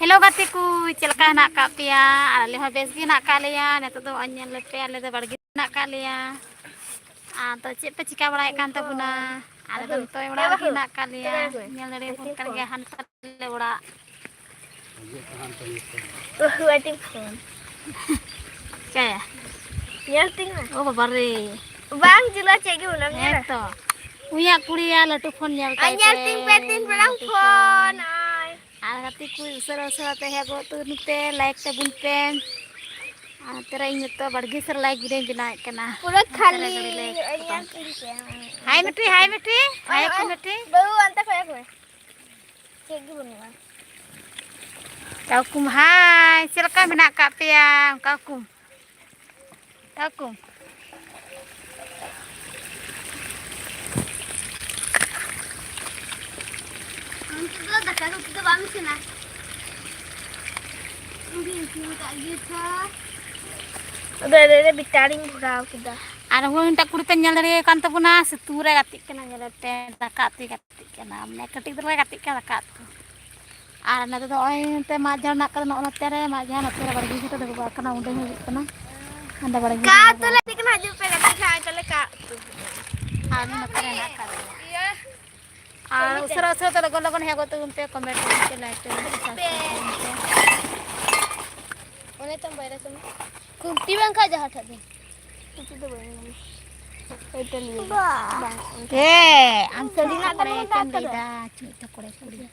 Hello गाते को चलका हेना का पिया आले हो बेस गे हेना का लेया नेतो दो अnyel लेपे आले दो बड़गे हेना का लेया तो चेप पे चिका बड़ाय कान तबुना आले दो तोय बड़ा हेना का लेया nyel दड़े फोन कर गे हान ले बड़ा waiting phone क्या nyel ting ओ बाबा रे bang jula cek gi ulam है तो उया कुड़िया लटू फोन nyel काय nyel ting petin perang phone ay आल गाते को उसर उसर ते है गो तु नुते लाइक ते बुन पेन तेरा इन तो बड़गी सर लाइक वीडियो बनाए कना पूरा खाली हाय मिट्टी हाय मिट्टी baru anta kayak gue cek gi bunga Kaukum hai silakan menak kak piang kaukum kita dah kan kita bangun sini mungkin kita gitu ada bitaring burau kita ada orang tak kulit nyal dari kantor puna setura katik kena nyal ten katik kena mereka katik terus katik kena katik ada nanti tuh orang teh majar nak kena orang tere majar nak tere bagi kita tuh kena udah nyebut kena anda bagi katu lagi kena jupe katik kaya kali katu ada nak tere nak kali ah usara tuh lagon hego tuh umpe comment ke like One tambah ada semua. Kunti bang kah jahat tadi. Itu tuh bang. Itu lihat. Bang. Angkel di nak kore cendida cerita kore kore.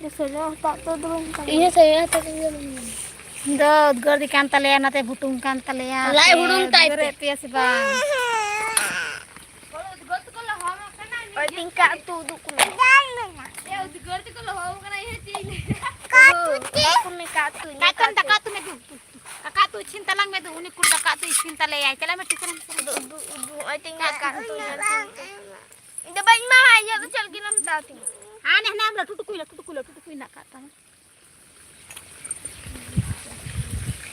Ya saya tak tahu tuh bang. Iya saya tak tahu bang. Do gor di kantalea nate butung kantalea. Lai budung type. Gor pia si bang. Kalau gor tuh kalau hawa kena ni. Oh tingkat tuh duk kuna. Ya gor tuh kalau hawa kena ini cing. Katu ni katu. Katu me du. Katu cinta lang me du uni kur katu cinta le ay chala me tikan. I think katu. Ida baik mah ya tuh chal ginam tati. Aneh nam la tutukui nak kata.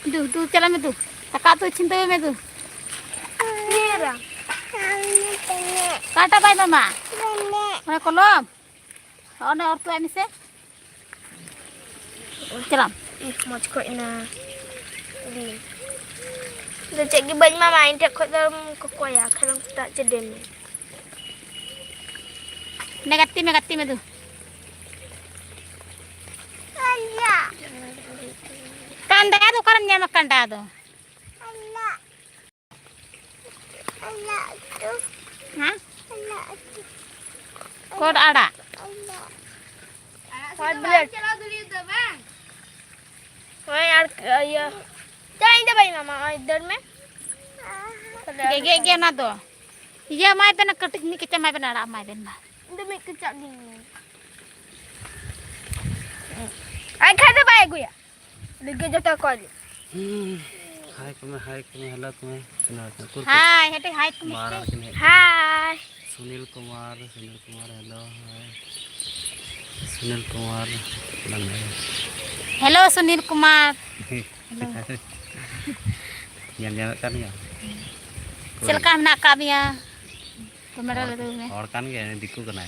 Du chala me du. Katu cinta me du. Mira. Kata bay mama. Mana kolom? Ono ortu ami se. Celam. Mau kok ina. Di. Udah cek baik mama main tak kok dalam kok ya kalau tak cedem. Megati me du. Ayah. Kanda tu karan nyamak kanda tu. Allah tu. Ha? Allah tu. Kod ada. Kod belet. Chalo dulu tu bang. Wah यार ये जाएं दे भाई मामा इधर में Ge na do. Iya mai bena ketik ni kecam mai bena ramai bena. इधर में कच्चा नहीं आई खाते भाई गुया लगे जता कॉल हाय तुम्हें हेलो तुम्हें Hai, hete hai tu Kumar mesti. हाय Sunil Kumar hello hi Sunil Kumar Hello Sunil Kumar. nyal kan ya Silakan nak kami ya. Kamera le tu me. और kan ge diku kana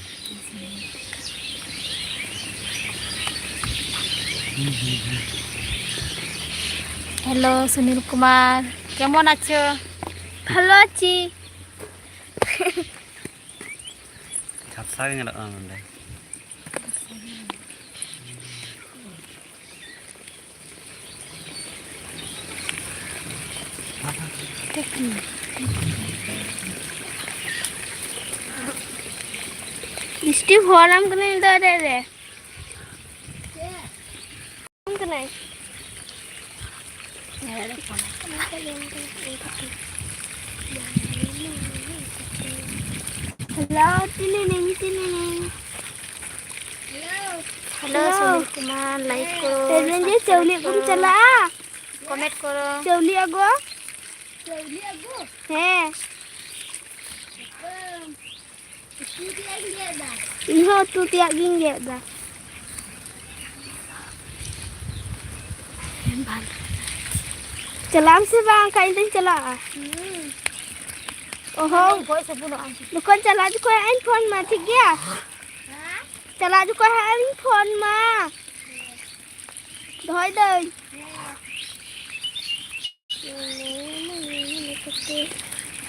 Hello Sunil Kumar. Kemon acho? Hello ची 잡사 ge ngalak nande Steve haulm कने इधर रे कने hello तिनी Hello Sunil Kumar. Like koro. तेरे जे चौली कुम चला Comment koro. चौली अगो है इहो तू तिया गिंगे दा चलाम से bang kain tin chala oh Koi sebulu ang. bukan chala ju ko handphone ma ठीक गया चला ju ko handphone ma doy doy.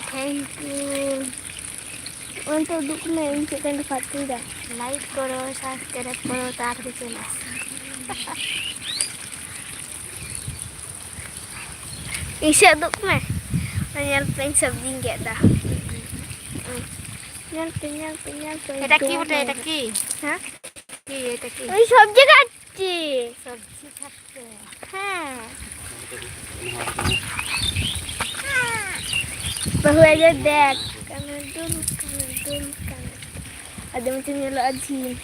Thank you. Untuk duduk kena untukkan dekat tu dah. Like करो सब्सक्राइब करो ताकि चला Isyak duduk kena. Nyal peng sabji get dah. Nyal peng. এটা কি বটে এটা কি হ্যাঁ কি এটা কি ওই সবজি খাচ্ছি সবজি খাচ্ছে হ্যাঁ bahu aja dek kangen dulu ada macam nyelok aji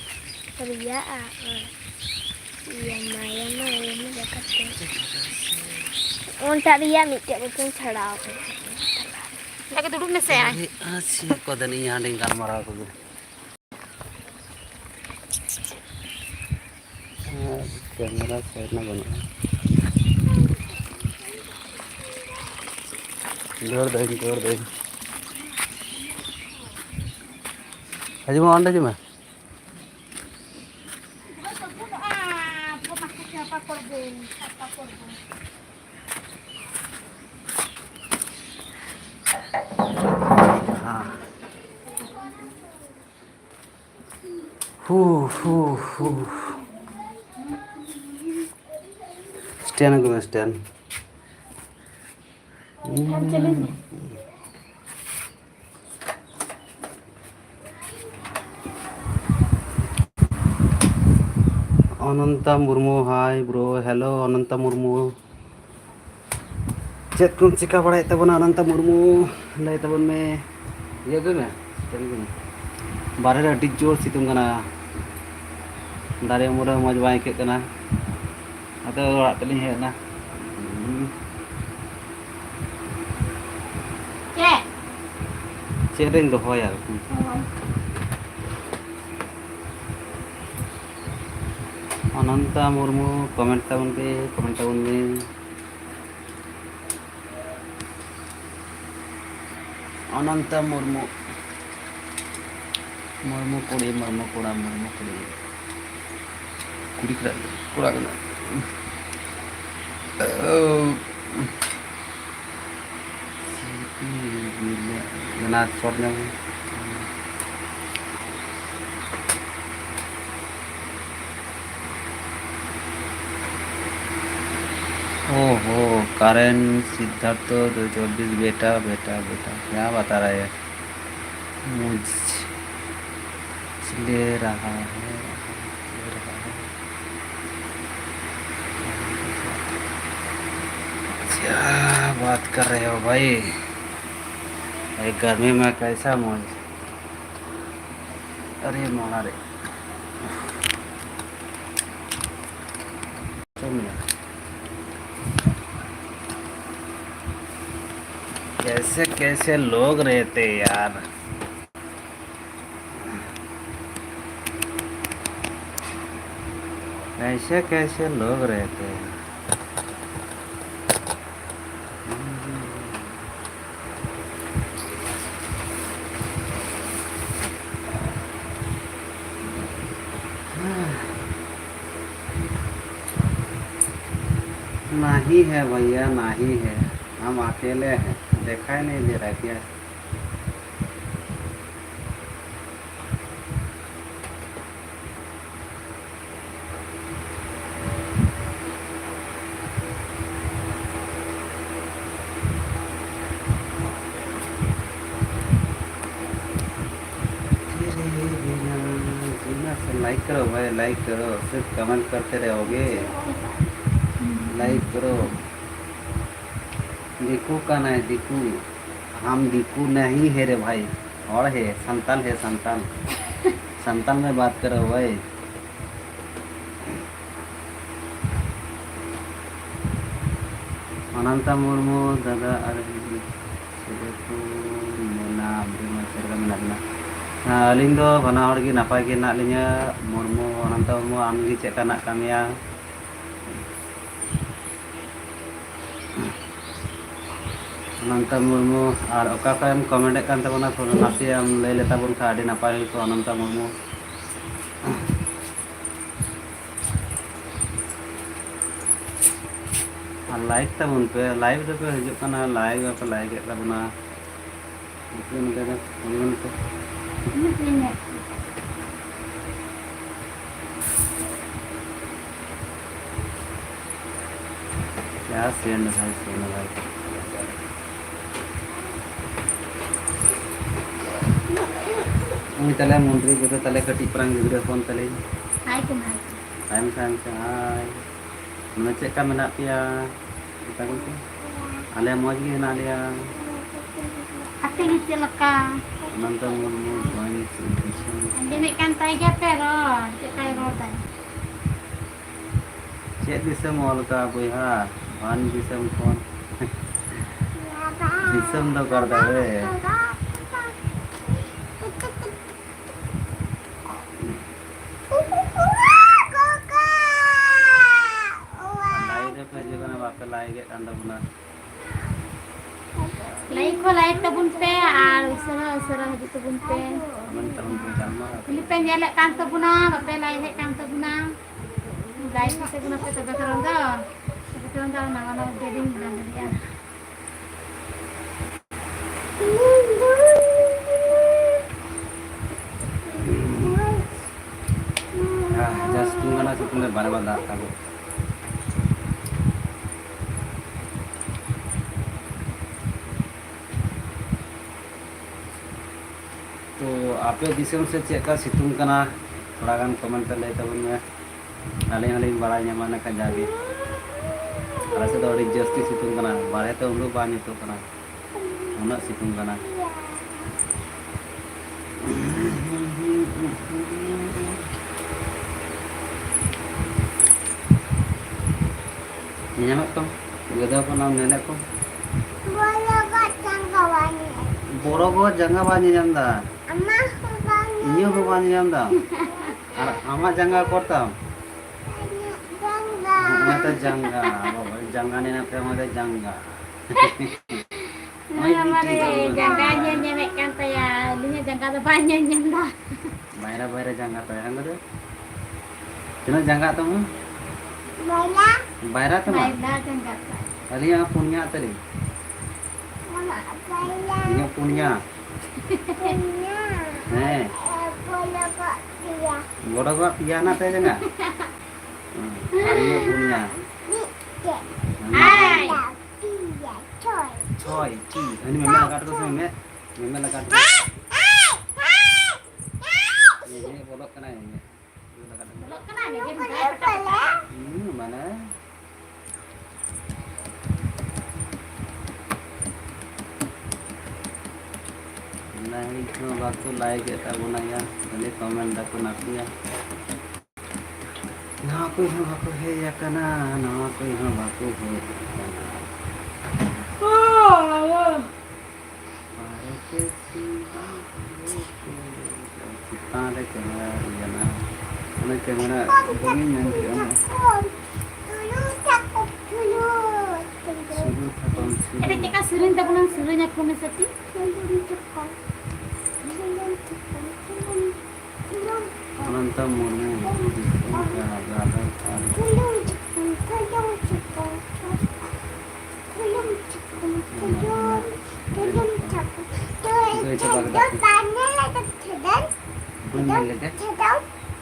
kerja iya maya dekat tak dia mikir macam cerau lagi duduk में से आए अच्छी कदन यहाँ डेंगार मारा को कैमरा साइड ना बना जोर दे हजू में अंडा जुमा स्टैंड को स्टैंड अनंता मुर्मू हाय ब्रो हेलो अनंता मुर्मू चेक को चिका बड़ा तबना अनंता मुर्मू लय तबन में ये को में बारे रे अड्डी जोर सितुंग कना दारे मोरा मज बाय के कना अतो ओरात तलिं हे ना क्या चेरेंग दो होया अनंता मुर्मू कमेंट ताबन में अनंता मुर्मू मुर्मू कुड़ी कुड़ी कुड़ा ना शॉट में ओहो करण सिद्धार्थ 224 बेटा क्या बता रहा है मुझ ले रहा है क्या बात कर रहे हो भाई गर्मी में कैसा मौज अरे मोना रे कैसे लोग रहते यार कैसे लोग रहते हैं नहीं है भैया नहीं है हम अकेले हैं देखा ही नहीं दे रहा क्या लाइक करो भाई लाइक करो सिर्फ कमेंट करते रहोगे लाइक करो दिकू का नहीं दिकू हम दिकू नहीं है रे भाई और है संतान में बात करो भाई अनंता मुर्मू दादा अलिंग दो बना हड़ गी नपाय गे ना लिया मुर्मू अनंता मुर्मू आमगी चेक ना कामिया अनंता मुर्मू और ओका एम कमेंट कान तबना नासी एम लय लेता बन खा आडी नपाय को अनंता मुर्मू लाइक तबन पे लाइव रे पे हजू कना लाइव पे लाइक के तबना इतने में का फोन पे क्या सेंड है सोना भाई उनी तले मंत्री गुरु तले कटी परang गिद्रा फोन तले Hai ke hai. Time time से हाय mana cek ka menak pia kita kan ale moj ge na dia Ate ni celaka. nonton mu banyak sih Ande nek kan taiga pero, cek kai roda. cek bisa mall ka boya ban bisa phone bisa ndo kar da re like के कांदा बना Laik ko laik tabun pe ar usara hadi tabun pe. मन तरुण को Jama Ini pe nyelek kan tabuna, pe laik kan tabuna. Laik se guna pe tabe karonda. Tabe karonda na na geding dan dia. Just तुंगना से तुंगे बारे बार दाता को तो आपे दिसम से चेक का सितुंग कना थोड़ा गान कमेंट ले तबन में आले आले बड़ा ᱧᱟᱢᱟᱱᱟ का जागे आला से दौड़ी जस्ती सितुंग कना बारे तो उन लोग बानी तो कना उना सितुंग कना ᱧᱟᱢᱟᱜ ᱠᱚ ᱜᱮᱫᱟ ᱠᱚ ᱱᱟᱢ ᱱᱮᱞᱮ ᱠᱚ boro go jangga bani jamda inyo go bani jamda ar ama jangga kortam mata jangga baba jangga ne na pe mata jangga Jangganya nyemek kan ya, ini jangka depannya nyenda. bayra bayra jangga to yang gede tina jangga to mu bayra to ma Baik dah jangka. tadi yang punya tadi yang punya boro go pia na te jangga yang punya Hai. Choi, chi. Ini memang lagat ko sa me. Memang lagat ko. Ini bolok kana ini. Lagat. Belok kena ni dia buka. Mana? Nah, itu waktu like kita guna ya. Jadi komen aku naku ya. Naku he ya kana. Naku baku he. Kita ada kamera ya na. Ada kamera begini nanti ana. Suruh kapan sih? Ada cekak sering tak pulang serenya ke mesati. Ananta murmu.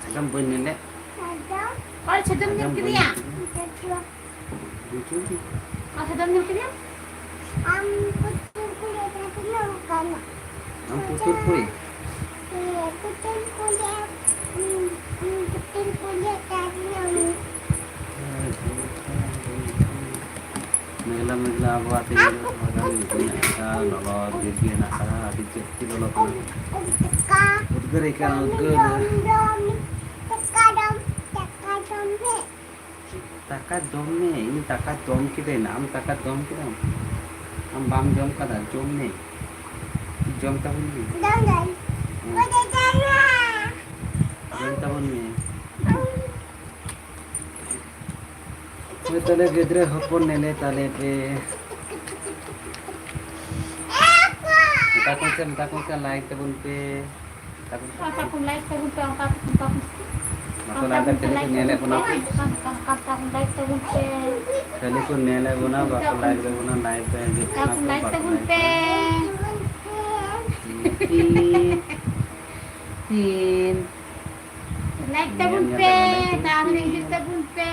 Sekarang bunyi Kalau sedang nyam ke dia. Kalau sedang nyam ke dia. putur puri. Megla megla buat ini orang punya kan nolor dia nak salah dicet kilo lo kan. Udgar ikan udgar. Takat domne ini takat dom kita nam takat dom kita. Am bam dom kada dom ne. Dom tahun ni. Dom tahun ni. Tale gedre hopon nele tale pe takon se like tabun pe takon Kalau pun like pun tak apa. Bakal ada kali ko nyelek buna. Kata like tabun pe. Kali ko nyelek buna bakal like de buna live pe hijik kana Kata ko like bakal tabun pe. Tin. Like tabun pe. Tahu like tabun pe.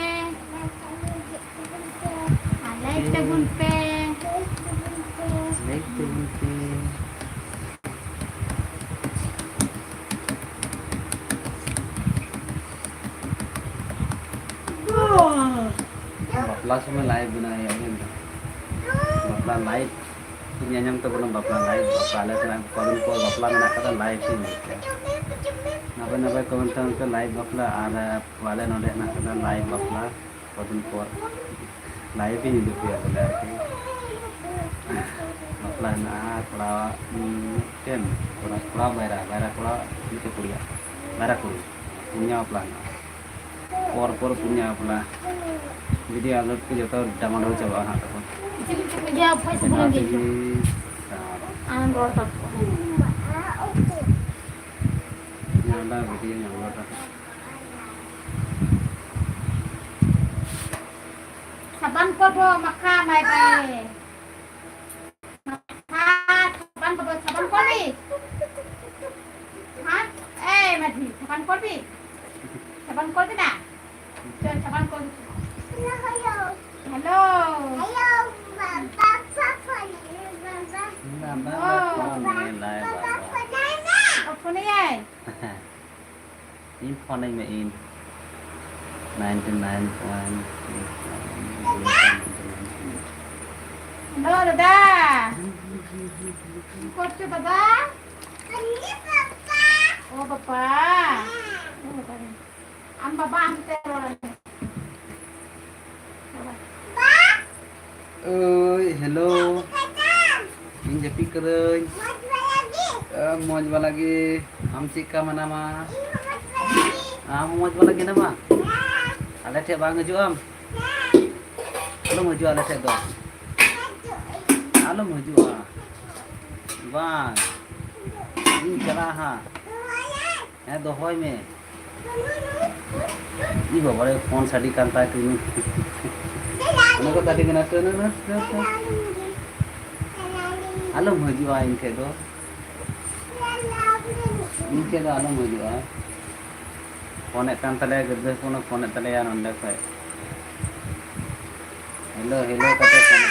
Like tabun pe. Like de bun pe. Bapla semua live buna ya ini. Bapla live. Nyanyam to buna bapla live. Bapla le kana kawin ko bapla mena kata live sih. Napa komentar ke live bapla ada wale node nak kata live bapla kawin ko live ini hidup ya berarti. Bapla na kula kan kula bayar kula itu kuliah. Bayar kuliah. Punya bapla. Por punya bapla. Jadi alur ke joto daman ro coba ha to. Ya apa sebelum gitu. An roll tak. Nyala video nyala ta. Saban ko po maka may bay. Saban ko ni. Ha? Madhi, saban ko ni. Saban ko ni na. Saban ko. Hello. Apa ni ay? In phone này in 99.8. Hello dada. Kau dada? Oh bapa. Am bapa am teror. Ơi hello. In japi kereun. Moj lagi. Am cika mana ma? Moj lagi nama. Ada cek bang ngeju am. Halo maju ada cek dong. Halo maju ah. Bang. Ini celah ha. Dohoi me. Ini bawa phone sadi kanta tu ni. Ano ko tadi kena tu na. Halo maju ah inke do. Inke do halo maju ah. Phone kan tale gede phone tale ya nonde kai. Hello kata phone.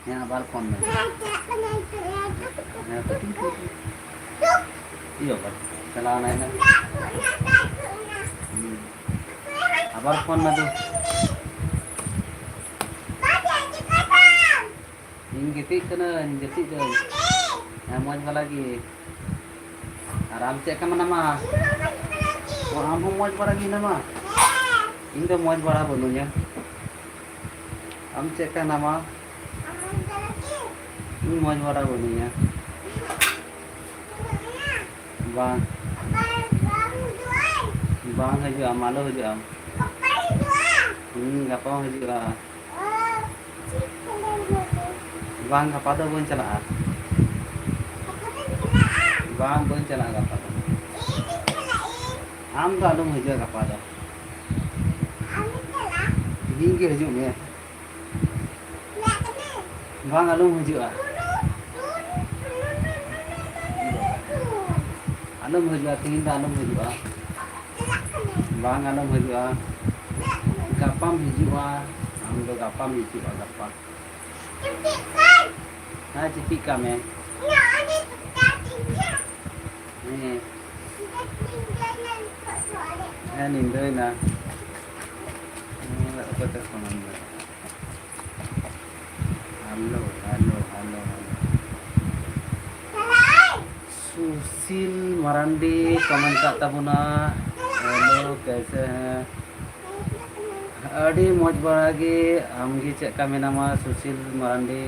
Ya abal phone me. Ya iyo ba. Chala na na. Abal phone na do. Inggitik kena inggitik do. Moj lagi. Aram cek ka nama. Am moj lagi nama. Indo moj bada bolunya. Am cek ka nama. Moj bada bolunya. Bang. Bang haju am malu haju am. Gapa haju ah. Bang gapa do bon chala. Bang bon chala gapa do. Am do alum haju gapa do. Hingge haju me. Bang alum haju ah. Alum haju tingin da alum haju ah. Bang alum haju ah. Gapam haju ah. Am do gapam haju ah gapa. Nah cipik kami. Ni. Nindoi na. Apa tu nama? Halo. Sushil Marandi comment करता बुना hello कैसे हैं अड़ी मौज बड़ा गे आमगी चेका मेनामा सुशील मरांडी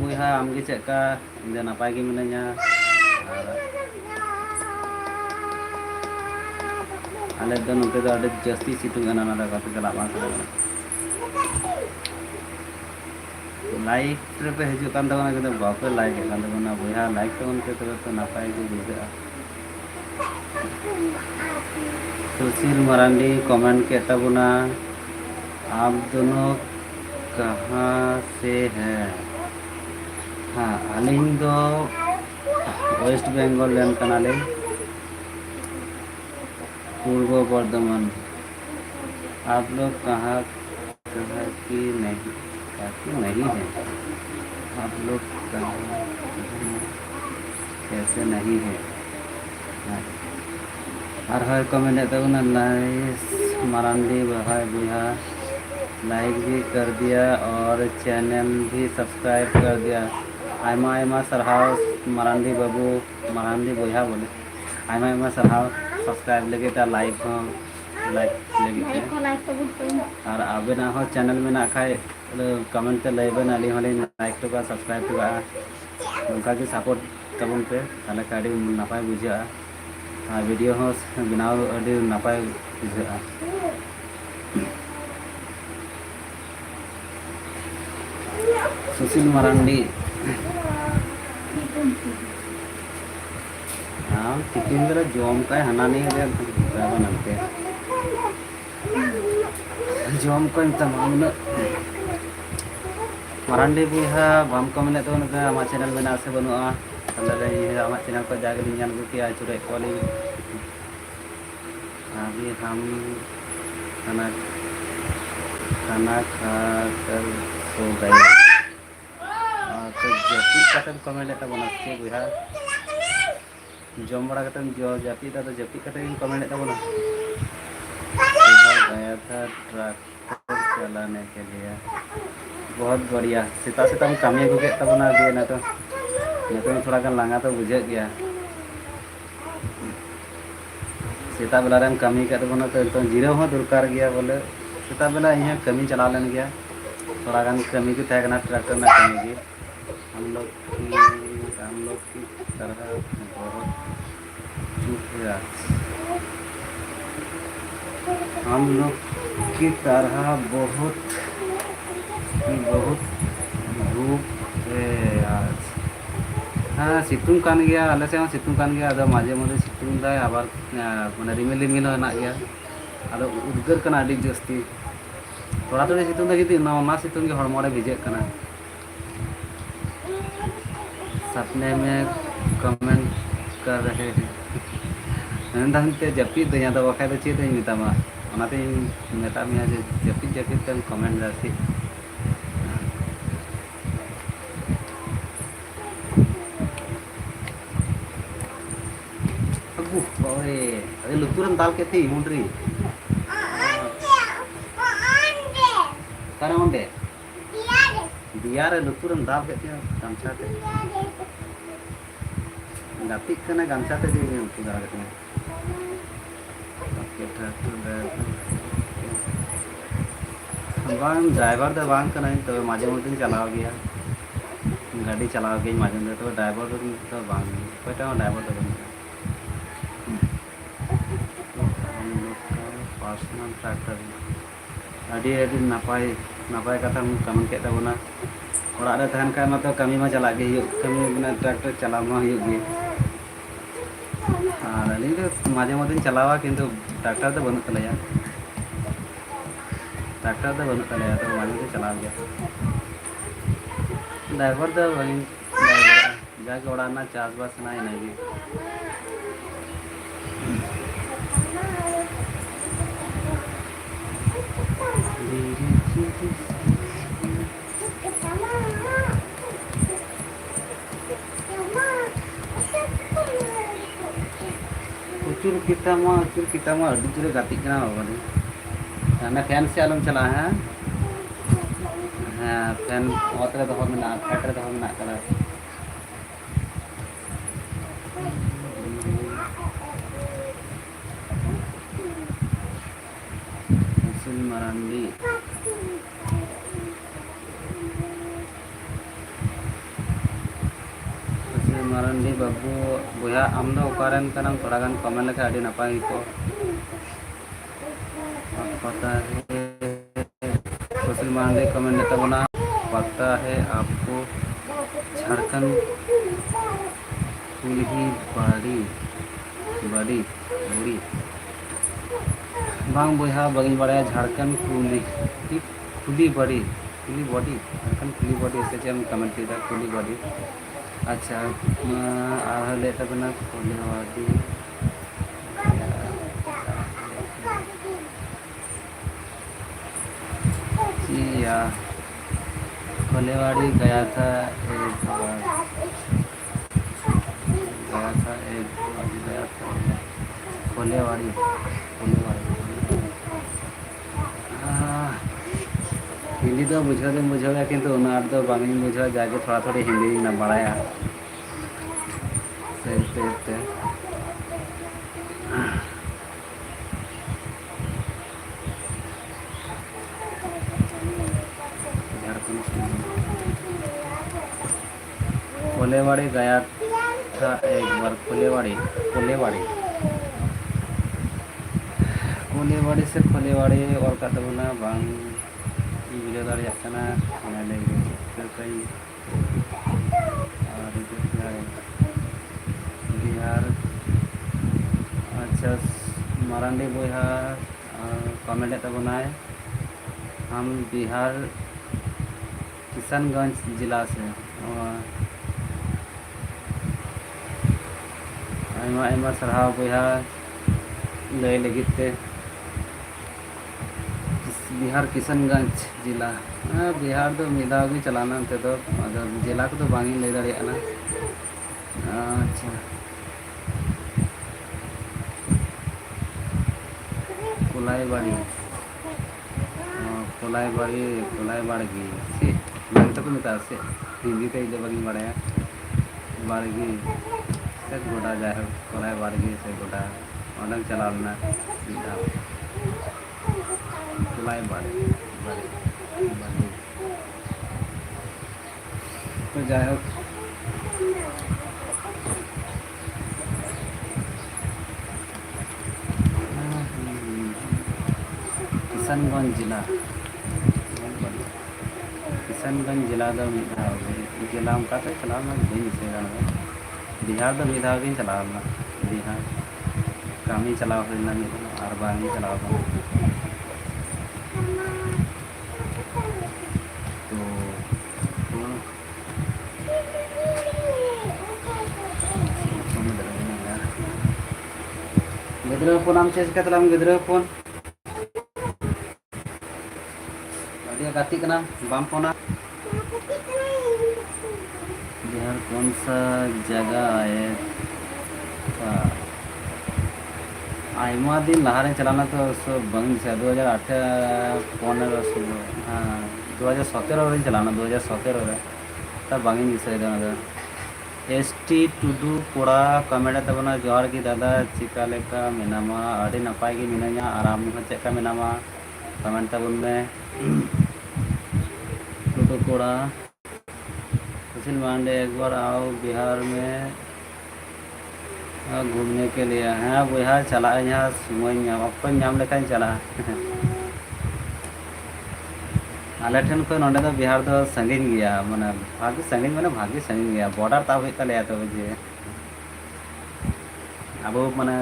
बुहा आमगी चेका इंदा नापाय गे मिनाया आले दो नोते दो अड़ी जस्ती सितुंग गाना नाला काफी चला बांस लाइक पे हजू कान तबना के बापे लाइक कान तबना बुहा लाइक तो उनके तो नापाय गे बुझा सुशील मरांडी कमेंट के तबुना आप दोनों कहाँ से हैं? हाँ अलिंग दो वेस्ट बंगाल लेन कनाले पूर्व बर्धमान। आप लोग कहाँ कहाँ की नहीं है? आप लोग कहाँ कैसे नहीं है? और हर कमेंट तबना लाइस मरांडी भाई बुहा लाइक भी कर दिया और चैनल भी सब्सक्राइब कर दिया। आयमा आयमा सरहाव मरांडी बाबू मरांडी बुहा बोले आयमा आयमा सरहाव सब्सक्राइब लगे ता लाइक हो लाइक लगे और आबेना हो चैनल में ना खाए कमेंट ते लेबन अली होले लाइक तो का सब्सक्राइब तो का उनका की सपोर्ट तबन पे ताले काडी नापाय बुझा वीडियो हो बनाव अडी नापाय बुझा। सुशील मरांडी हाँ टिफिन बेला जॉम का हाना नहीं है बनते जॉम को तमाम मरांडी बुहा बाम को मिले तो आम चैनल में से बनुआ आम चैनल को जाके ᱧᱮᱞ किया चुरे कॉली अभी हम खाना खाना खा कर सो गए तो जाति कतम कमेंट लेता बना के बुहा जम बड़ा कतम जो जाति तो जाति कतम कमेंट लेता बना गया था ट्रैक्टर चलाने के लिए। बहुत बढ़िया सीता सीता कमी अगू के तबना दिए ना तो थोड़ा गन लांगा तो बुझे गया सीता बेला रे कमी के तबना तो जीरो हो दरकार गया बोले सीता बेला यहाँ कमी चला लेन गया थोड़ा गन कमी की थे ट्रैक्टर में कमी की हम लोग की तरह बहुत चुप है हम लोग की तरह बहुत धूप है आज। हाँ सितुंग कान गया आले से सितुंग कान गया अदो माजे माजे सितुंग दाय आबार माने रिमिल रिमिल होना गया अदो उद्गार कना अडी जस्ती थोड़ा थोड़ी सितुंग दा जुदी ना सितुंग के हड़मो रे भिजे कना। सपने में कमेंट कर रहे हैं नंदते जपीद दया तो बखाय तो चेत मितामा ओनाते मेता मिया जे जपीद तम कमेंट दासी ओए अरे लुतुरन दाल के थी मुंडरी काना ओंडे दिया रे लुतुरन दाल के थी गामछा ते गातिक कना गामछा ते दी उनको दाल के बांग ड्राइवर तो बांग कना तो माजे मध्य चलाओ गया गाड़ी चलाओ गई माजे में तो ड्राइवर तो बांग कोईटा ड्राइवर तो पर्सनल ट्रैक्टर अड़ी अड़ी नपाय कथा कमेंट के तबना ओड़ा रे तहन का मतलब कमी में चला गई कमी में ट्रैक्टर चला मा हुई गई और अली तो माजे मध्य चलावा किंतु ट्रैक्टर तो बनू तलया तो माजे चला गया ड्राइवर तो वही जाके ओड़ा चास बास ना नहीं उचुर kita mah aduh curi gatik kena apa nih karena fans si alam चला है हाँ फैन वाटर तो हम ना फैक्टर तो हम ना करा सुशील मरांडी मरांडी बाबू बुया आम दो ओकारेन कनम थोड़ा गान कमेंट लेके आडी नपाय को पता है सुशील मरांडी कमेंट लेता बना पता है आपको झारखंड पुल ही बड़ी बांग बोहा बगिन बड़ा झारखंड कुली बड़ी झारखंड कुली बड़ी से हम कमेंट किया कुली बड़ी अच्छा ले तबना कोलेवाड़ी जी या कोलेवाड़ी गया था एक बार कोलेवाड़ी हिंदी तो बुझेगा किंतु उन्हें तो बांगी बुझे जाके थोड़ा थोड़ी हिंदी ना बढ़ाया सही कोलेवाड़ी गया था एक बार कोलेवाड़ी से खोलेवाड़ी और कतबना बांग बुझे दाड़ा बिहार अच्छा मारांडी बोहा कमेंट तबना हम बिहार किशनगंज जिला से सरहाव बोहा लय लगित ते बिहार किशनगंज जिला बिहार तो मिदाव भी चलाना अंते तो जिला को तो बांगी लय दाड़ा अच्छा कोलाई बाड़गी से तो को मिता से हिंदी ते इदे बांगी बड़ा बाड़गी से गोडा जाए कोलाई बाड़गी से गोडा ऑनलाइन चलाना कोलाई बाड़गी तो जाए किशनगंज जिला दो जिला उनका तो चलाना बिहार तो मिधाव भी चलाना बिहार कामी चलाव और बांगी चलाव गिद्रा फोन आम चेस कतला गिद्रा फोन गाती कना बाम फोना बिहार कौन सा जगह है आयमा दिन लहारे चलाना तो सब बंग से 2008 15 हाँ 2017 चलाना 2017 तब बांगी मिसे एसटी टुडू कोड़ा कमेंट तबना जोहार की दादा चिका लेका मेनामा अड़ी नपाय की मिनाया आराम चेका मेनामा कमेंट तबन में टुडू कोड़ा सुशील पांडे एक बार आओ बिहार में घूमने के लिए हाँ बिहार चला यहाँ समय अपन नाम लेखा चला आले ठन को नोंडे तो बिहार तो संगीन गया माने भागी संगीन गया बॉर्डर ताब होता ले तो जे अब माने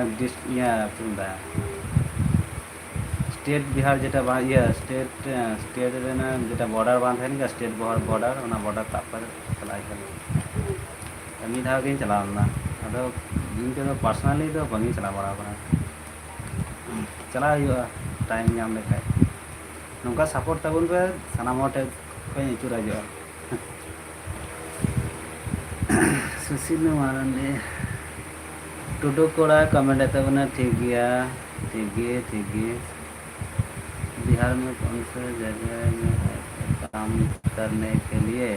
स्टेट बिहार जेटा स्टेट रेना जेटा बॉर्डर बांध है ना स्टेट बॉर्डर ताब पर चला कमी धाव के चलाना अदो इनके तो पर्सनली तो बंगी चला बड़ा चला टाइम नाम लेखा नौका सपोर्ट तबन पे सानाम को चूरा जो सुशील मारंडे टुडू कोड़ा कमेंट तबना ठीक गया बिहार में कौन सा जगह में काम करने के लिए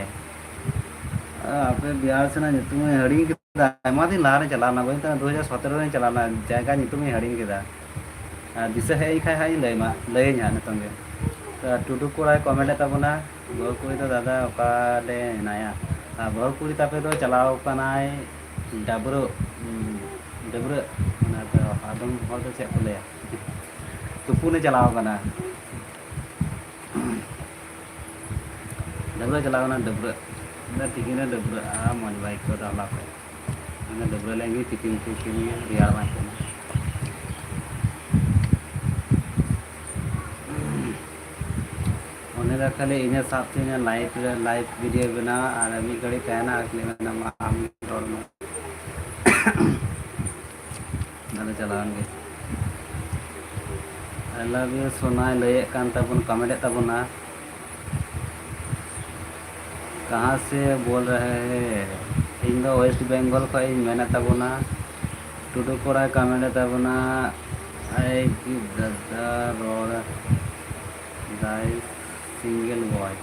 आप बिहार से ना तुम्हें हड़ी दिन लहारे चलाना भाई 2017 में चलाना जगह तुम्हें हड़ी दिशा है खाई लैमा लय नितंगे टुडू कोड़ा कमेंट तबना बहु कुड़ी तो दादा अकाले हेनाया बहु कुड़ी तापे तो चलाव कनाय डाबरो आदम हर तो चेक को लया तुपुने चलाव कना डबरा चलाव ना डबरा टिकिना डबरा मन बाइक को डाला पे डबरा लेंगे टिकिन रियार माइक दा खाली इने साथ में लाइव वीडियो बना और मी घड़ी तहना खाली मैं मा आम रोड में दादा चलाएंगे आई लव यू सोना लय कान तबन कमेंट तबना कहाँ से बोल रहे हैं इन दो वेस्ट बंगाल का इन मेना तबना टुडू कोड़ा कमेंट तबना आई की दादा रोड दाई सिंगल बॉय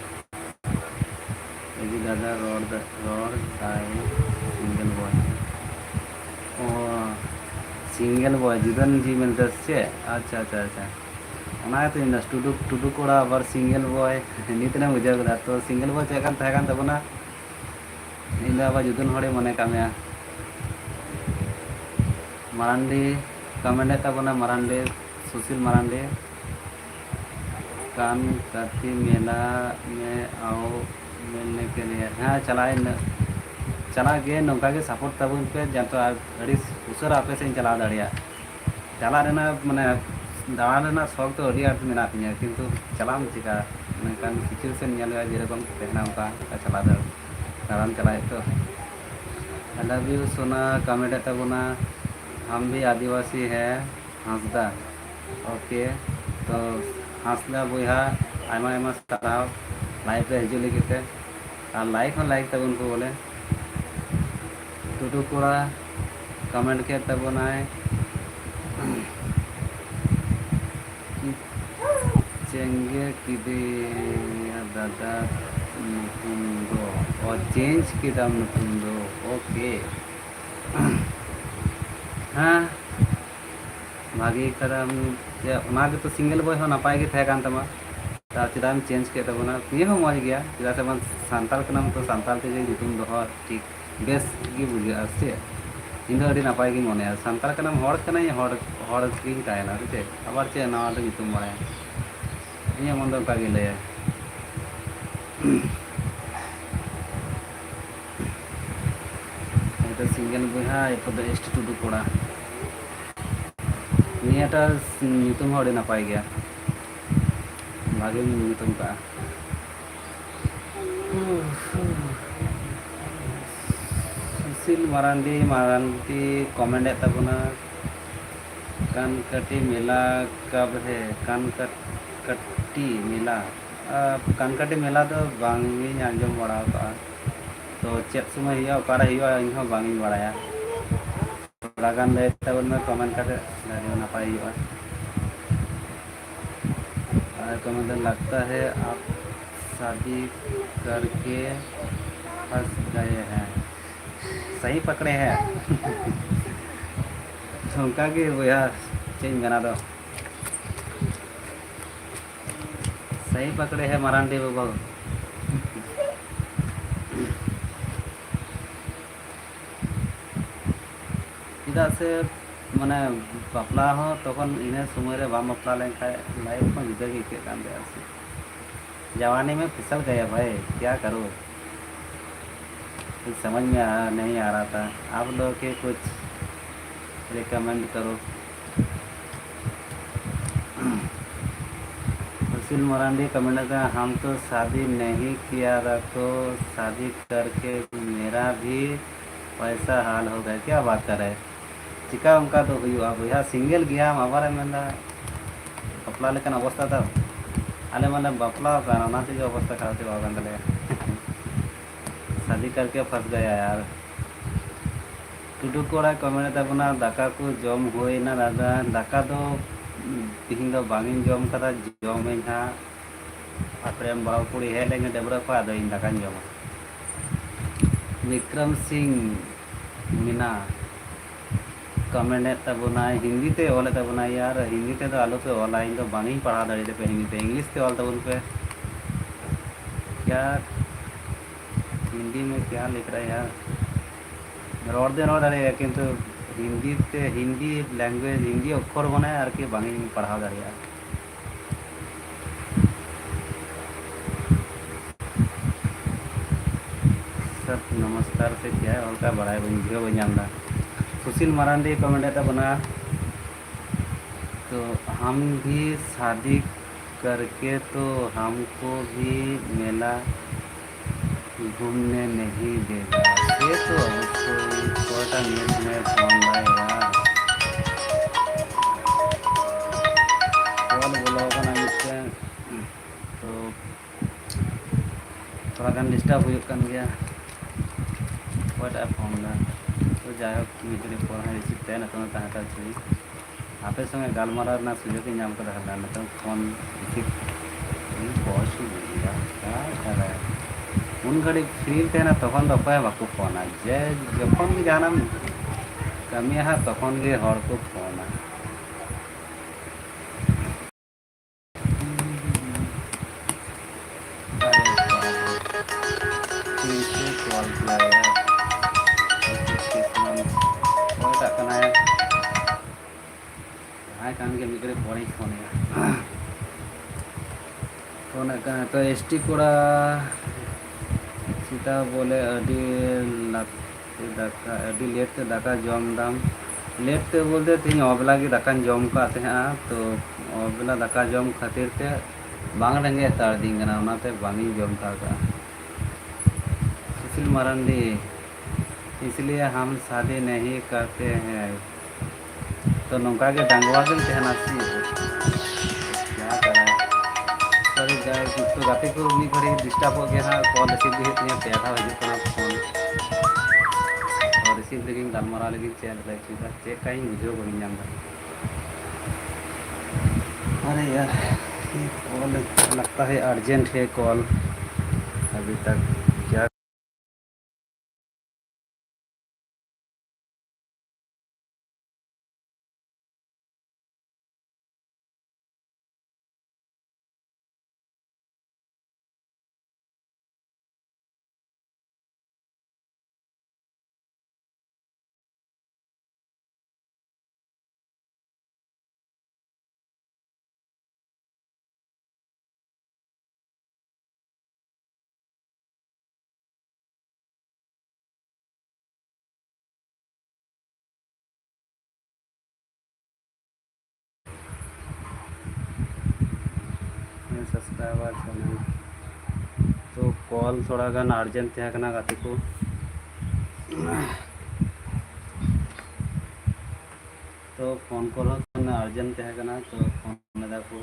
आई दादा रोड दाई सिंगल बॉय ओ सिंगल बॉय जीवन जी में दस से अच्छा अच्छा अच्छा ना तो इन टुडू कोड़ा आबार सिंगल बॉय नितने बुझाव कदा तो सिंगल बॉय चेकान तहकान तबना इन आबार जुदन हड़े मने कामया मारांडी कमेंट तबना मारांडी सुशील मारांडी कान काती मेला में आओ मिलने के लिए हाँ चला गए नौका के सपोर्ट तबन पे जहाँ तो अड़ी उसरा पे से चला दाड़िया चला रहना माने दाड़ा शौक तो अड़ी आट मेना तिया किंतु चलाम चिका मेनकान सिचुएशन नेला जेरकम तहना उनका चला दाड़ान चलाए तो आई लव यू सोना कमेंट तबना हम भी आदिवासी है हांसदा ओके तो हांसदा बुहा आयमा आयमा साराव लाइव रे हिजु लगिते और लाइक तबन को बोले टुडू कोड़ा कमेंट के तबनाए चेंगे किदे दादा नुकुंदो और चेंज किदा नुकुंदो ओके हाँ भागी करम या तो सिंगल बॉय हो नपाय के थे कान तमा ता चिदाम चेंज के तबना ये हो मज गया चिदा से मन सांताल कनम तो सांताल ते जुतुम दो ठीक बेस गी बुझा से इन दो अड़ी नपाय गी मने सांताल कनम हड़ कना हड़ की तायना रे आबार चे नवा दो जुतुम माय ये मन दो का गे ले এটা সিঙ্গেল বইহা এপদ এস্ট টুডু কোড়া নিয়াটা নিতুম হড়ে না পাই গিয়া ভাগে নিতুম কা सुशील मारांडी कमेंट तबना कानकटी मेला कब है कानकटी मेला कानकटी मेला तो बांगी आंजम बड़ा का तो चेक समय हुआ ओकारा हुआ इन बांगी बड़ाया थोड़ा गान ले तबन में कमेंट करते दादी नपाई हुआ और कमेंट लगता है आप शादी करके फंस गए हैं सही पकड़े हैं तो उनका कि भैया चेंज बना दो सही पकड़े हैं मरांडी बाबा चेदा से माने बापला हो तखन इने समय रे बाम बापला लेखा लाइफ में जुदा ही के काम दे जवानी में फिसल गया भाई क्या करूँ कुछ समझ में नहीं आ रहा था आप लोग के कुछ रिकमेंड करो सुशील मरांडी कमेंट का हम तो शादी नहीं किया था तो शादी करके मेरा भी पैसा हाल हो गया क्या बात कर रहे चिका उनका तो हुआ भैया सिंगल गया हम आबार मेना बापला लेकिन अवस्था था आले मैंने बापला का अवस्था खराब थी बाबा शादी करके फंस गया यार टुडू कोड़ा कमेंट तबना दाका को जम हुई ना दादा दाका तो तीन दो बांगिन जम कदा जम हाँ प्रेम बाबू कुड़ी है लेंगे डेबरा को आदो इन दाका जम विक्रम सिंह मीना कमेंट तबना हिंदी ते ऑल तबना यार हिंदी ते तो आलो पे ऑल इन तो बांगिन पढ़ा दे पे हिंदी ते इंग्लिश ते ऑल तबन पे क्या हिंदी में क्या लिख रहा है यार रोड दे रोड अरे किंतु हिंदी लैंग्वेज हिंदी अक्षर बनाए और कि बांगी पढ़ा दाड़िया सब नमस्कार से क्या है और क्या बढ़ाए बुझे बजाना सुशील मरांडी कमेंट बना तो हम भी शादी करके तो हमको भी मेला घूमने नहीं देगा। ये तो अवश्य छोटा नेट में फोन लाएगा कॉल बोला होगा ना मिलते तो थोड़ा गान डिस्टर्ब हुई कान गया फोन ला तो जायक मित्र फोन रिसीव तहना तो तहता छुई आपे संगे गालमारा ना सुजोग नाम कर हला ना तो फोन रिसीव बॉस गया क्या कर रहा है उन घड़ी फ्री तहना तखन तो अपाय बाको फोन जे जखन भी जानम कमी है तखन गे हर को फोन कॉल किया कान के मिगड़े पड़े फोन तो एसटी कोड़ा सीता बोले अभी लेट ते दाका जम दाम लेट ते बोलते तीन अबला की दाका जम का तो अबला दाका जम खातिर ते बांग रेंगे तार दिन गना उनाते बांगी जम था सुशील मरांडी इसलिए हम शादी नहीं करते हैं तो नौका के डांगवा दिन तहना सी क्या करा सॉरी जाए तो गाते को मी घड़ी डिस्टर्ब हो गया कॉल रिसीव भी है पैसा हो फोन और रिसीव लेकिन गालमारा लेकिन चेक लाइक चेक का ही बुझो बनी जाम अरे यार ये कॉल लगता है अर्जेंट है कॉल अभी तक क्या सब्सक्राइबर चैनल तो कॉल थोड़ा गान अर्जेंट थे करना गाती को तो फोन कॉल अर्जेंट थे करना तो फोन में देखो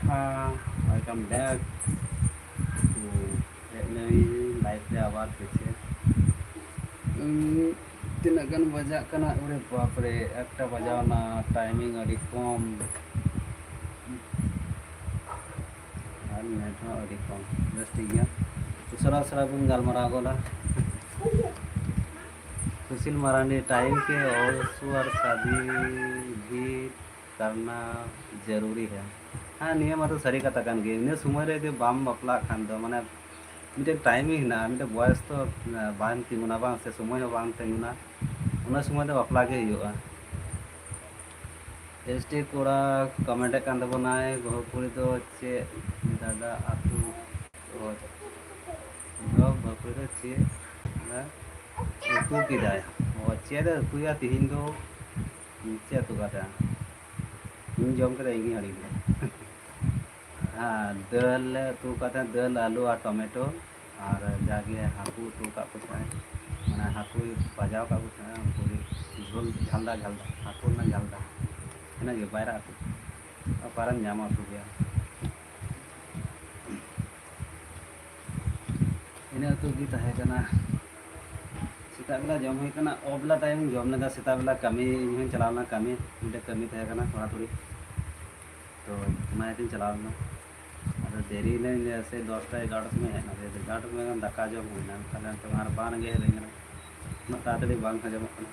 हाँ वेलकम बैक लाइफ रे आवाज पीछे तीन गन बजा करना अरे बाप रे एक बजाओ ना टाइमिंग अड़ी कम नेट अड़ी कम बस ठीक है दूसरा सरा बन गालमारा गोला सुशील मरांडी टाइम के और सुअर शादी भी करना जरूरी है हाँ नियम तो सरी कथा कान गे इन समय रे बाम बापला खान दो माने मिटे टाइम ही ना मिटे बयस तो बान तिंगुना बांग से समय हो बांग तिंगुना उना समय तो बापला के हुआ एसटी कोड़ा कमेंट कान तबनाय बहुपुरी तो चे दादा आतु बहुपुरी तो चे उतु किदाय चे दा तुया तिहिन दो चे तु काटा इन जम करे इंगी हड़ी हाँ दल तु काटा दल आलू और टमेटो और जागे हाकू तु का पुछाय माने हाकू बजाव का पुछाय उनको झोल झालदा झालदा हाकू ना झालदा है ना ये बाहर आते पारन जामा हो गया इन्हें तो गीत है करना सीता बेला जम हुई करना ओबला टाइम जम लगा सीता बेला कमी इन चलाना कमी इनके कमी थे करना थोड़ा थोड़ी तो मैं दिन चलाना अरे देरी ने जैसे 10टा 11 में है ना 11 में दाका जम हुई ना खाली तुम्हारा बान गए रहेंगे तातड़ी बांग का जम करना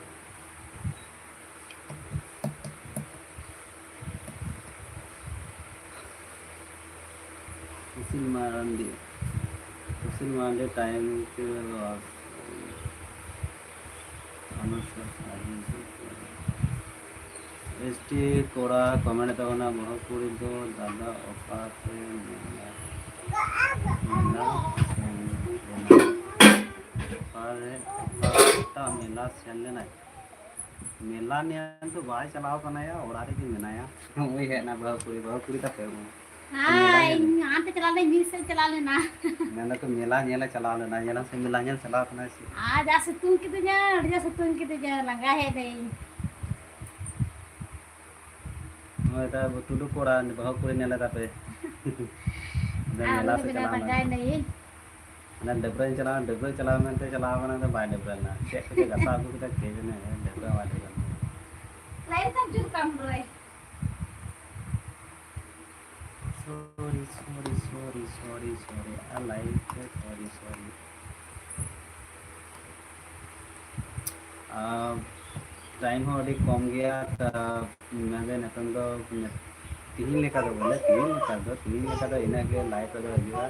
सुशील मारंडी टाइम के एसटी कोड़ा कमेंट तबना बहुपुरी दो दादा अपाते मेला सेन लेना मेला नेल तो बाय चलाव कना या ओरा रे की मेनाया ओई है ना बहु पूरी तापे हाँ यहाँ पे चला ले मिल से चला लेना मैंने तो मेला नेला चलाव लेना नेला से मेला नेल चलाव कना सी आज जा सितुंग की तुझे जा सितुंग की तुझे लंगा है नहीं ओटा तुडु कोरा बहु पूरी नेला तापे मेला से चलाव लंगा है नहीं ना डबरा चलाव में तो चलाव कना तो बाय डबरा ना चेक के गसा को के के ने डबरा वाले लाइन तक जुर काम रहे sorry I like it sorry time हो अभी कम गया मैं नतन दो तीन लेका दो बोले तीन लेका दो इना के लाइट दो हिजुआ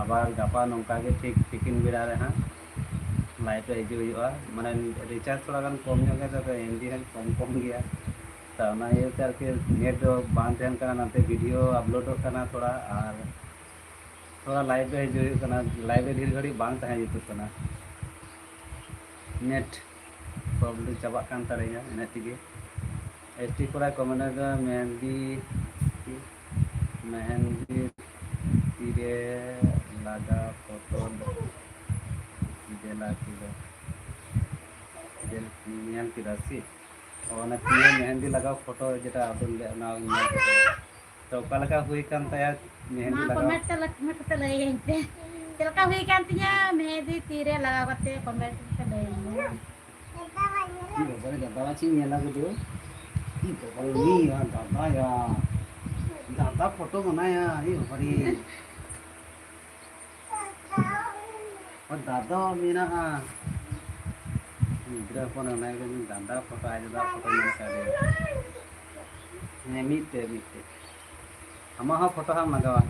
आबार गापा नौका के ठीक टिकिन बेड़ा रे हां लाइट हिजु हुआ माने रिचार्ज थोड़ा गान कम हो गया तो एमबी हन कम गया तो ना ये करके नेट बांध रहन का नाते वीडियो अपलोड करना थोड़ा और थोड़ा लाइव हिजु करना लाइव ढेर घड़ी बांध तहे जितु करना नेट प्रॉब्लम चाबा कान तारेया इना तिगे एसटी कोरा कमेंट का मेहंदी तीरे लगा फोटो देला किलो देल नियन की राशि और ना तीरे मेहंदी लगा फोटो जेटा अपन ना तो कल का हुई कान तया मेहंदी लगा कमेंट तो ले पे चलका हुई कान तिया मेहंदी तीरे लगा करते कमेंट तो ले बड़े दादा ची मेला को दो बड़े नी दादा फोटो बनाया ये बड़ी और दादा मेरा इधर फोन ना के दादा फोटो आज दादा फोटो मेरे सारे ने मीते हम हा फोटो हम लगावा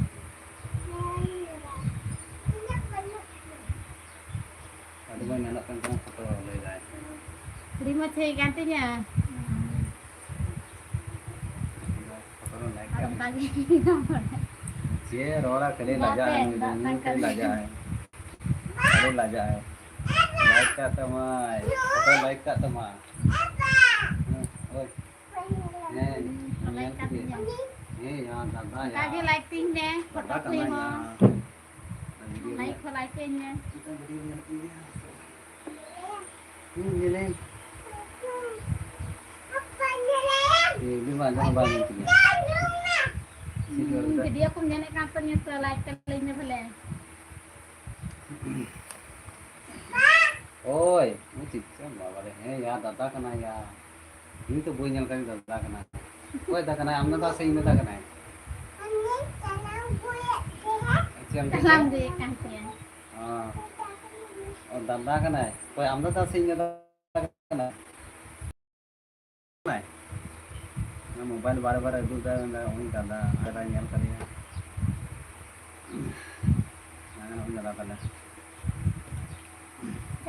अरे मैं ना कंटा फोटो ले जाए रिमोट है ganti nya photo like adam tadi ये रोड़ा कले लगा है मुझे लगा है कले लगा है लाइक का तमाय फोटो लाइक का तमाय ओए ये यार दादा यार tadi lighting deh दादा foto कमाय mo यार like ko lighting nya ये ले ये भी मालूम बात नहीं video ko nya nek kampanye to like kalinya boleh ओए वो ठीक है बाबा रे है यार दादा कना यार ये तो बोई नल का दादा कना ओए दादा कना हमने तो सही में दादा कना है dalam di kampanye हां और दादा कना है ओए हमने तो सही में दादा कना है मैं मोबाइल बार-बार दूसरा उन दादा दादा नल कर लिया मैं उन दादा कना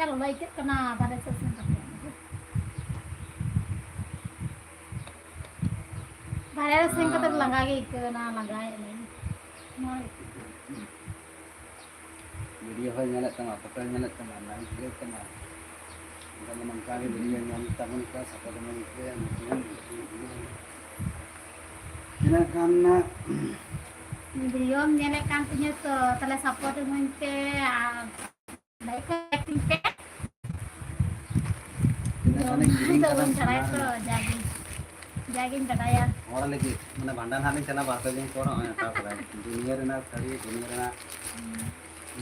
kalau like kena pada sesen bahaya sing kata langga ge kena langga ini video हो nyala tama foto nyala tama na video tama kalau mengkali video nyala tama ka sapa teman itu yang ini karena video nya kampanye to tele support mente baik acting ke ini giring तो karena cara itu jaging katanya orang lagi mana bandan hari cina bahasa yang korang tahu kan dunia rena tadi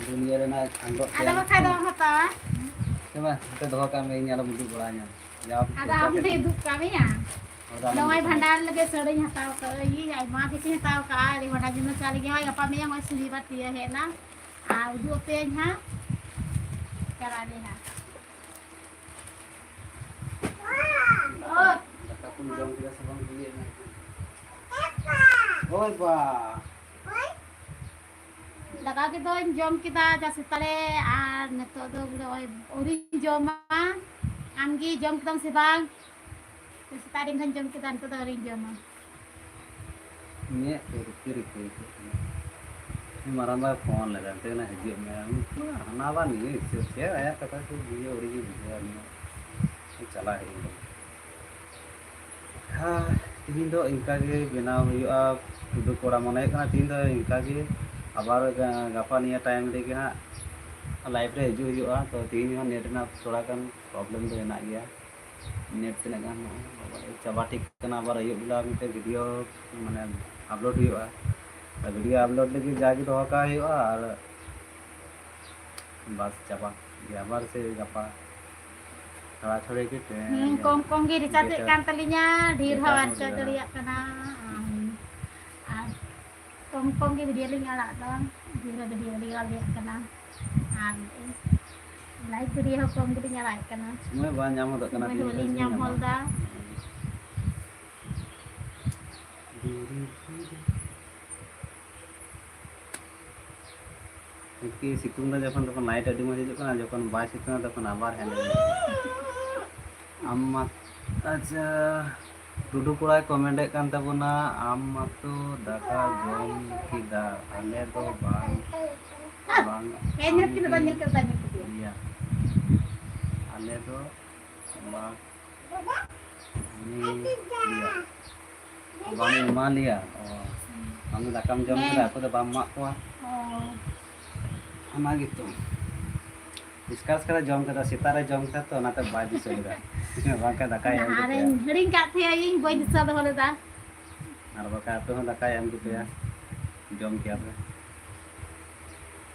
dunia rena anggap ada apa ada apa coba kita doa kami ini ada butuh bolanya jawab ada apa hidup kami ya Dongay bandar lagi sering hatau ke ini ay mah kisi hatau ka di mana jenuh cari gaya apa me yang masih libat dia hena udu pen ha cara ni ha oh Kakak pun jom kita sebang dulu ya. Oi pak. daga kita jom kita jasa tale neto do ori jom amgi jom kita sibang Setaring kan jom kita itu dari jom. Ini kiri. Ini marah phone lagi, nanti na hiji मैं हनावा नहीं सिर्फ क्या आया कथा तो video original video नहीं चला है तीन दो इनका के बनाव हुआ टुडू कोड़ा मने कना तीन दो इनका के आबार गापा निया टाइम लेके हाँ लाइव रे हजू हुआ तो तीन नेट ना थोड़ा कन प्रॉब्लम तो हेना गया नेट तीन गान चाबा ठीक कना आबार अयुब बेला मिटे वीडियो माने अपलोड हुआ वीडियो अपलोड लगी जाके दोहा का हुआ और बस चाबा आबार से गापा थोड़ा थोड़े के कम कम गे रिचार्ज kan talinya ढेर हवान चा दरिया kana कम कम गे वीडियो लिंग आड़ा doang ढेर video lihat kana live video कम गे nyala kana semua bahan nyamuk tak kena video लिंग nyam holda कि सितुंग जखन तक नाइट अड़ी मज हजना जखन बाय सितुंग तक आबार हेले आम अच्छा टुडू कोड़ा कमेंट कान तबना आम मातो दाका जम किदा आले दो बांग बांग kayaknya kita banyak ketanya gitu iya आले दो बांग ini iya bang iman liya oh kamu dakam jam kira aku dah bamak kuah sama gitu discuss kara jam kata sitara jam kata तो ना तो बाजी सोलेगा बाका दका याम ada gitu hering kat thia ing boy disal do holda और बाका तो दका याम gitu ya jam किया पे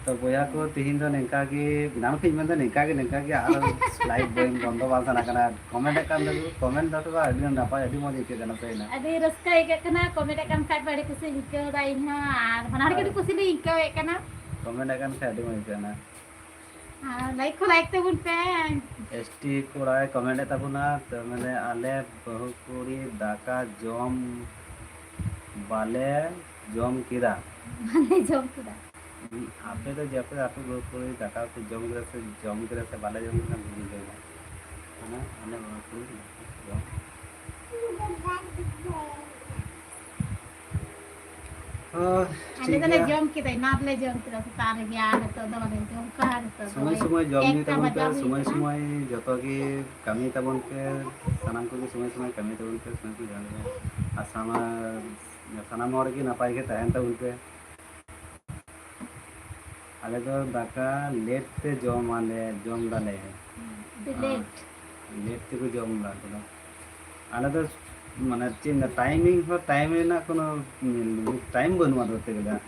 तो बोया को तिहिन दो नेका की नाम फिन मन दो नेका की आर लाइव बोइंग बंदो बाल sana kana कमेंट kan दो कमेंट दो तो अडी नापा अडी मजे के kana पे ना adi raska ikat kana comment kan kat bari kusi ikau lain ha banar ke kusi li ikau kana comment kan से अडी मजे kana like ko like to bun pe एसटी कोड़ा कमेंट तबना तो मैंने आले बहु कुड़ी दाका जम बाले जम किदा mane jom kuda आपे तो जब आपे बहु कुड़ी दाका तो जम करे से बाले जम किदा भूल गए है ना आले बहु कुड़ी जम ade tane jom kita nadle jom kita tar gya to do ne jom ka to समय समय जम नी तबन पे समय समय जतो की कमी तबन पे सनाम को समय समय कमी तबन पे समय को जान आसामा सनाम और की नपाई के तहन तबन पे आले तो दाका लेट ते जम आले जम डाले delete लेट ते को जम डाले आले तो माने चिन टाइमिंग हो टाइम ना कोनो टाइम बनवा दोते गला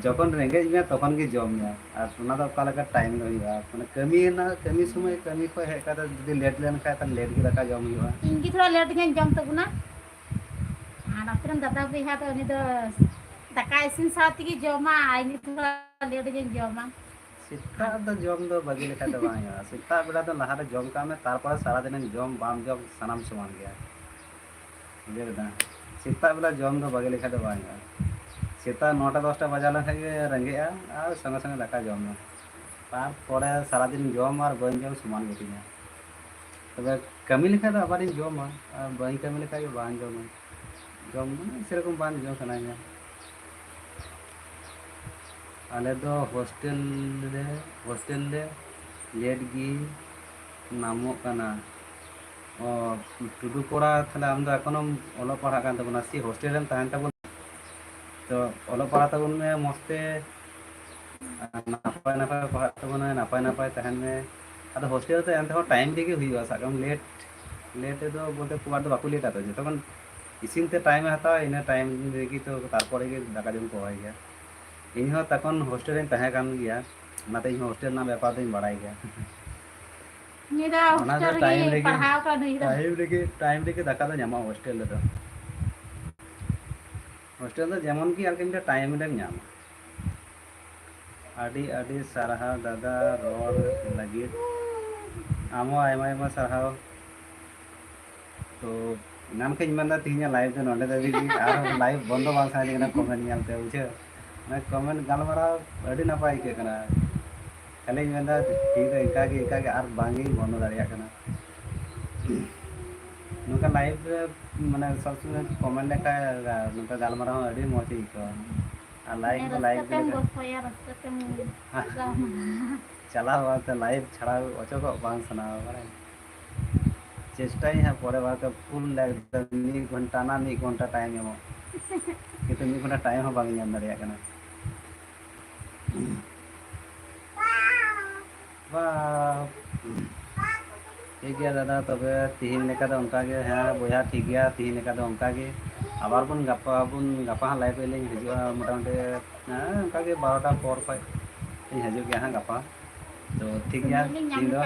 যখন রেঙ্গেজ মে তখন কি জম না আর সোনা তো কালকা টাইম হইবা মানে কমি না কমি সময় কমি কো হে কাটা যদি লেট লেন খায় তা লেট কি রাখা জম হইবা ingi thora late ngen jom to guna apran dada bi ha to ni do daka isin saat ki joma ini thora late ngen joma সিতা তো জম দো বাকি লেখা তো বাই সিতা বেলা তো লাহারে জম কামে তারপর সারা দিন জম বাম জম সানাম সমান গয়া বুঝে না সিতা বেলা জম দো বাকি লেখা তো বাই सेता 9टा 10टा बजा लगे रेंगे और संगे संगे दाका जम ना तारपरे सारा दिन जम और बन जम समान गतिना तब कमी लेखा तो आबार जम और बन कमी लेखा बान जम जम सेरकम बान जम सनाया आले दो हॉस्टल ले लेट गी नामो काना ओ टुडू कोड़ा थाले आम दो एखोनो ओलो पढ़ा कान तबना सी हॉस्टल एम तहन तब तो ओलो पढ़ा तबन में मस्ते नापाय नापाय पढ़ा तबन नापाय नापाय तहन में अब हॉस्टल तो एन टाइम दिखे हुआ साकम लेट तो बोलते कुमार तो बाकू लेट आता जो तक इसिन ते टाइम हता इन टाइम देखी तो तारपरे के दाका जम को है गया इन तक हॉस्टल तहे कान गया नाते इन हॉस्टल ना व्यापार तो बढ़ाई गया ni da hostel ri pahau ka ni da time लेके दाका तो ᱧᱟᱢᱟ हॉस्टल तो हॉस्टल तो जेमन की आर के टाइम रे ᱧᱟᱢᱟ आडी आडी सारहा दादा रोड लगी आमो आयमा आयमा सारहाव तो नाम के मनदा तीन लाइव तो नोंडे दबी आर लाइव बंद बांग साइड ना कमेंट ᱧᱟᱢते बुझे ना कमेंट गालमारा अडी नपाय के कना खाली मनदा ठीक है इका के आर बांगी बंद दाड़िया कना नुका लाइव माने सब समय कमेंट लेका नुका गालमारा अडी मोची को आ live tem bofoya rasta tem चला हुआ तो लाइव छड़ा अचोक बांग सना चेष्टाई हाँ परे बार का फुल एकदम 1 घंटा ना 1 घंटा टाइम एमो किंतु 1 घंटा टाइम हाँ बांग नाम दाड़िया कना वाह ठीक है दादा तब तीन लेका तो उनका के हाँ बोया ठीक है तीन लेका तो उनका के आबार बन गपा हाँ लाइव ले हजूआ मोटामुटी हाँ उनका के 12टा पर खय हजू गया हाँ गपा तो ठीक है तीन दो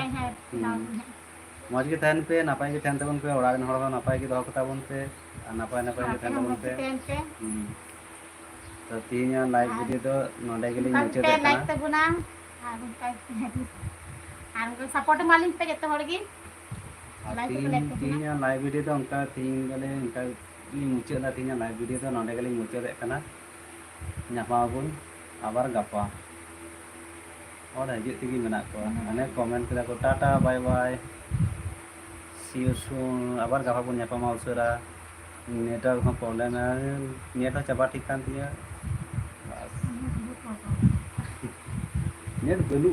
मौज के तहन पे नापाय के तहन तबन पे ओड़ा रन हड़ हो नापाय के दो ताबन पे नापाय नापाय के तहन तबन पे तो तीन लाइव वीडियो तो नोडे के लिए नीचे लाइक तबना और सपोर्ट मालिन पे जते हड़ गी तीन लाइव वीडियो तो उनका तीन गले उनका मुचादा तीन लाइव वीडियो तो नोडे गली मुचादे कना ᱧᱟᱯᱟᱢᱟᱵᱚᱱ आबार गपा और हजू तेगी मेना को अने कमेंट कदा को tata bye bye see you soon आबार गपा बन ᱧᱟᱯᱟᱢᱟ उसरा नेटवर्क हो प्रॉब्लम है नेट हो चाबा ठीक कान तिया बस नेट बलू